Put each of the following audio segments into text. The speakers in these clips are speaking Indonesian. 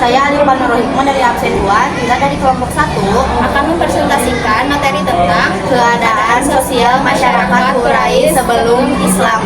Saya Aliuman Nurrohimah dari absen 2, kita dari kelompok 1 akan mempresentasikan materi tentang keadaan sosial masyarakat Quraisy sebelum Islam.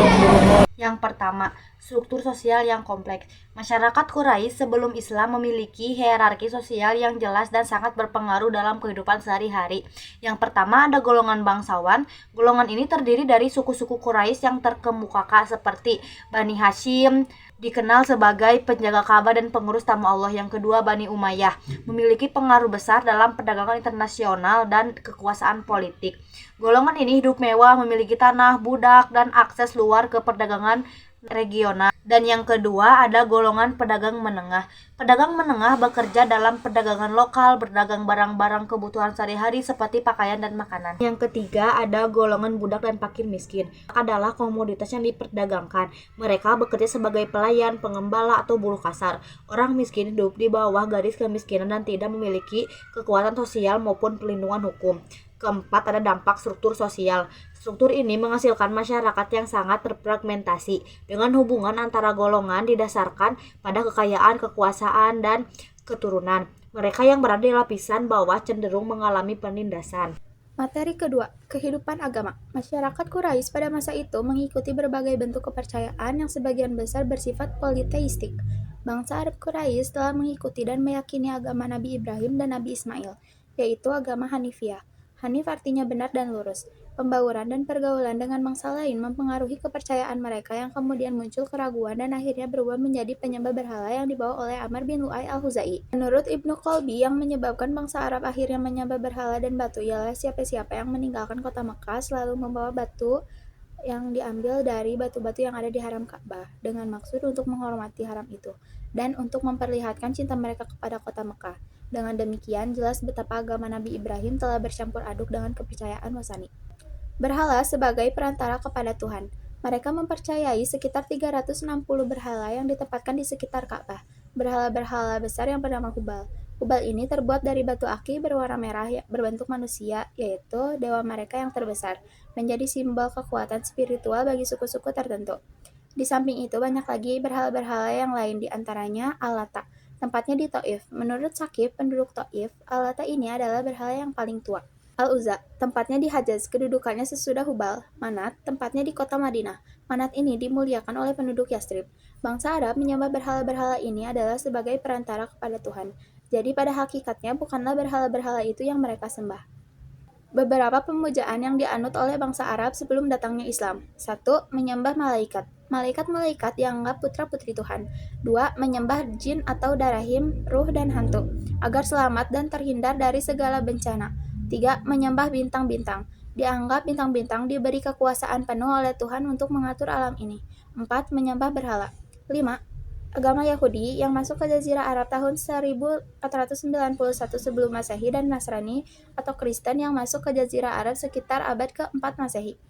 Yang pertama, struktur sosial yang kompleks. Masyarakat Quraisy sebelum Islam memiliki hierarki sosial yang jelas dan sangat berpengaruh dalam kehidupan sehari-hari. Yang pertama ada golongan bangsawan. Golongan ini terdiri dari suku-suku Quraisy yang terkemuka seperti Bani Hashim, dikenal sebagai penjaga Ka'bah dan pengurus tamu Allah. Yang kedua Bani Umayyah, memiliki pengaruh besar dalam perdagangan internasional dan kekuasaan politik. Golongan ini hidup mewah, memiliki tanah, budak, dan akses luar ke perdagangan regional. Dan yang kedua ada golongan pedagang menengah. Pedagang menengah bekerja dalam perdagangan lokal, berdagang barang-barang kebutuhan sehari-hari seperti pakaian dan makanan. Yang ketiga ada golongan budak dan fakir miskin. Adalah komoditas yang diperdagangkan. Mereka bekerja sebagai pelayan, pengembala, atau buruh kasar. Orang miskin hidup di bawah garis kemiskinan dan tidak memiliki kekuatan sosial maupun perlindungan hukum. Keempat ada dampak struktur sosial. Struktur ini menghasilkan masyarakat yang sangat terfragmentasi dengan hubungan antara golongan didasarkan pada kekayaan, kekuasaan, dan keturunan. Mereka yang berada di lapisan bawah cenderung mengalami penindasan. Materi kedua, kehidupan agama. Masyarakat Quraisy pada masa itu mengikuti berbagai bentuk kepercayaan yang sebagian besar bersifat politeistik. Bangsa Arab Quraisy telah mengikuti dan meyakini agama Nabi Ibrahim dan Nabi Ismail, yaitu agama Hanifiyah. Hanif artinya benar dan lurus. Pembauran dan pergaulan dengan bangsa lain mempengaruhi kepercayaan mereka yang kemudian muncul keraguan dan akhirnya berubah menjadi penyembah berhala yang dibawa oleh Amr bin Lu'ay al-Huzai. Menurut Ibnu Qalbi, yang menyebabkan bangsa Arab akhirnya menyembah berhala dan batu ialah siapa-siapa yang meninggalkan kota Mekah selalu membawa batu yang diambil dari batu-batu yang ada di haram Ka'bah dengan maksud untuk menghormati haram itu dan untuk memperlihatkan cinta mereka kepada kota Mekah. Dengan demikian, jelas betapa agama Nabi Ibrahim telah bercampur aduk dengan kepercayaan Wasani. Berhala sebagai perantara kepada Tuhan. Mereka mempercayai sekitar 360 berhala yang ditempatkan di sekitar Ka'bah. Berhala-berhala besar yang bernama Hubal. Hubal ini terbuat dari batu aki berwarna merah berbentuk manusia, yaitu dewa mereka yang terbesar, menjadi simbol kekuatan spiritual bagi suku-suku tertentu. Di samping itu, banyak lagi berhala-berhala yang lain, di antaranya Al-Lata. Tempatnya di Taif. Menurut Sakif, penduduk Taif, Al-Lata ini adalah berhala yang paling tua. Al-Uzza, tempatnya di Hajaz, kedudukannya sesudah Hubal. Manat, tempatnya di kota Madinah. Manat ini dimuliakan oleh penduduk Yastrib. Bangsa Arab menyembah berhala-berhala ini adalah sebagai perantara kepada Tuhan. Jadi pada hakikatnya bukanlah berhala-berhala itu yang mereka sembah. Beberapa pemujaan yang dianut oleh bangsa Arab sebelum datangnya Islam. 1. Menyembah malaikat. Malaikat-malaikat dianggap putra-putri Tuhan. 2. Menyembah jin atau darahim, ruh dan hantu, agar selamat dan terhindar dari segala bencana. 3. Menyembah bintang-bintang. Dianggap bintang-bintang diberi kekuasaan penuh oleh Tuhan untuk mengatur alam ini. 4. Menyembah berhala. 5. Agama Yahudi yang masuk ke Jazirah Arab tahun 1491 sebelum Masehi dan Nasrani atau Kristen yang masuk ke Jazirah Arab sekitar abad ke-4 Masehi.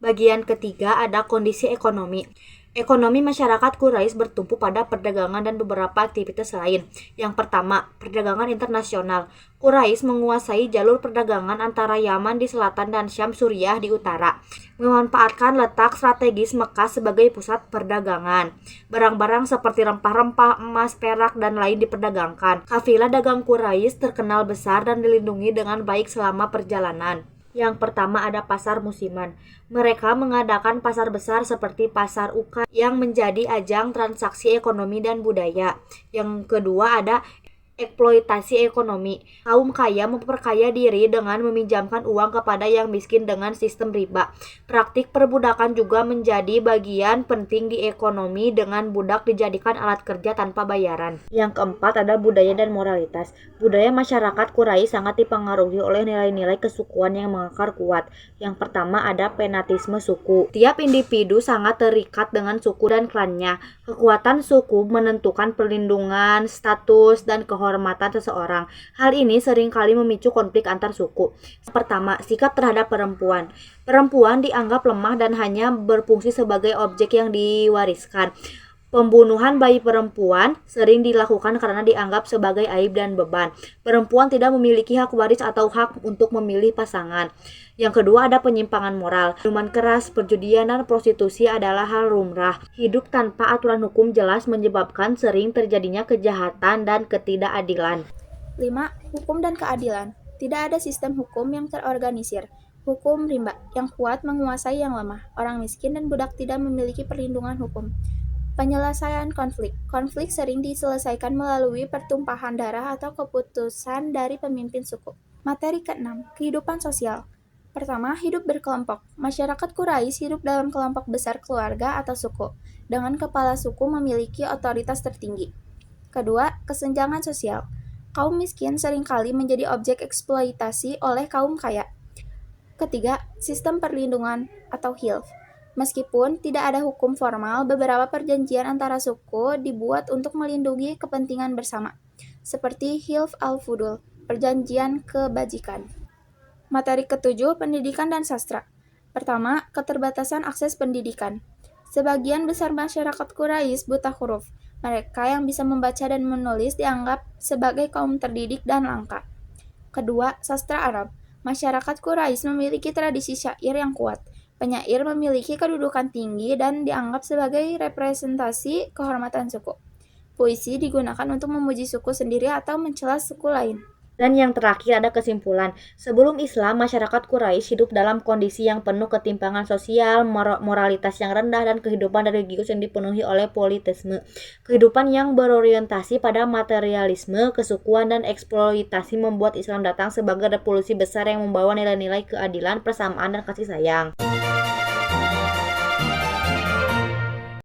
Bagian ketiga ada kondisi ekonomi. Ekonomi masyarakat Quraisy bertumpu pada perdagangan dan beberapa aktivitas lain. Yang pertama, perdagangan internasional. Quraisy menguasai jalur perdagangan antara Yaman di selatan dan Syam Suriah di utara, memanfaatkan letak strategis Mekah sebagai pusat perdagangan. Barang-barang seperti rempah-rempah, emas, perak, dan lain diperdagangkan. Kafilah dagang Quraisy terkenal besar dan dilindungi dengan baik selama perjalanan. Yang pertama ada pasar musiman. Mereka mengadakan pasar besar seperti pasar Uka yang menjadi ajang transaksi ekonomi dan budaya. Yang kedua ada eksploitasi ekonomi. Kaum kaya memperkaya diri dengan meminjamkan uang kepada yang miskin dengan sistem riba. Praktik perbudakan juga menjadi bagian penting di ekonomi dengan budak dijadikan alat kerja tanpa bayaran. Yang keempat ada budaya dan moralitas. Budaya masyarakat Quraisy sangat dipengaruhi oleh nilai-nilai kesukuan yang mengakar kuat. Yang pertama ada fanatisme suku. Tiap individu sangat terikat dengan suku dan klannya. Kekuatan suku menentukan perlindungan, status, dan kehormatan seseorang. Hal ini seringkali memicu konflik antar suku. Pertama, sikap terhadap perempuan. Perempuan dianggap lemah dan hanya berfungsi sebagai objek yang diwariskan. Pembunuhan bayi perempuan sering dilakukan karena dianggap sebagai aib dan beban. Perempuan tidak memiliki hak waris atau hak untuk memilih pasangan. Yang kedua ada penyimpangan moral. Minuman keras, perjudian, dan prostitusi adalah hal lumrah. Hidup tanpa aturan hukum jelas menyebabkan sering terjadinya kejahatan dan ketidakadilan. 5. Hukum dan keadilan. Tidak ada sistem hukum yang terorganisir. Hukum rimba, yang kuat menguasai yang lemah. Orang miskin dan budak tidak memiliki perlindungan hukum. Penyelesaian konflik. Konflik sering diselesaikan melalui pertumpahan darah atau keputusan dari pemimpin suku. Materi ke-6. Kehidupan sosial. Pertama, hidup berkelompok. Masyarakat Quraisy hidup dalam kelompok besar keluarga atau suku, dengan kepala suku memiliki otoritas tertinggi. Kedua, kesenjangan sosial. Kaum miskin seringkali menjadi objek eksploitasi oleh kaum kaya. Ketiga, sistem perlindungan atau hilf. Meskipun tidak ada hukum formal, beberapa perjanjian antara suku dibuat untuk melindungi kepentingan bersama, seperti Hilf al-Fudul, perjanjian kebajikan. Materi ke-7, pendidikan dan sastra. Pertama, keterbatasan akses pendidikan. Sebagian besar masyarakat Quraisy buta huruf. Mereka yang bisa membaca dan menulis dianggap sebagai kaum terdidik dan langka. Kedua, sastra Arab. Masyarakat Quraisy memiliki tradisi syair yang kuat. Penyair memiliki kedudukan tinggi dan dianggap sebagai representasi kehormatan suku. Puisi digunakan untuk memuji suku sendiri atau mencela suku lain. Dan yang terakhir ada kesimpulan. Sebelum Islam, masyarakat Quraisy hidup dalam kondisi yang penuh ketimpangan sosial, moralitas yang rendah, dan kehidupan religius yang dipenuhi oleh politisme. Kehidupan yang berorientasi pada materialisme, kesukuan, dan eksploitasi membuat Islam datang sebagai revolusi besar yang membawa nilai-nilai keadilan, persamaan, dan kasih sayang.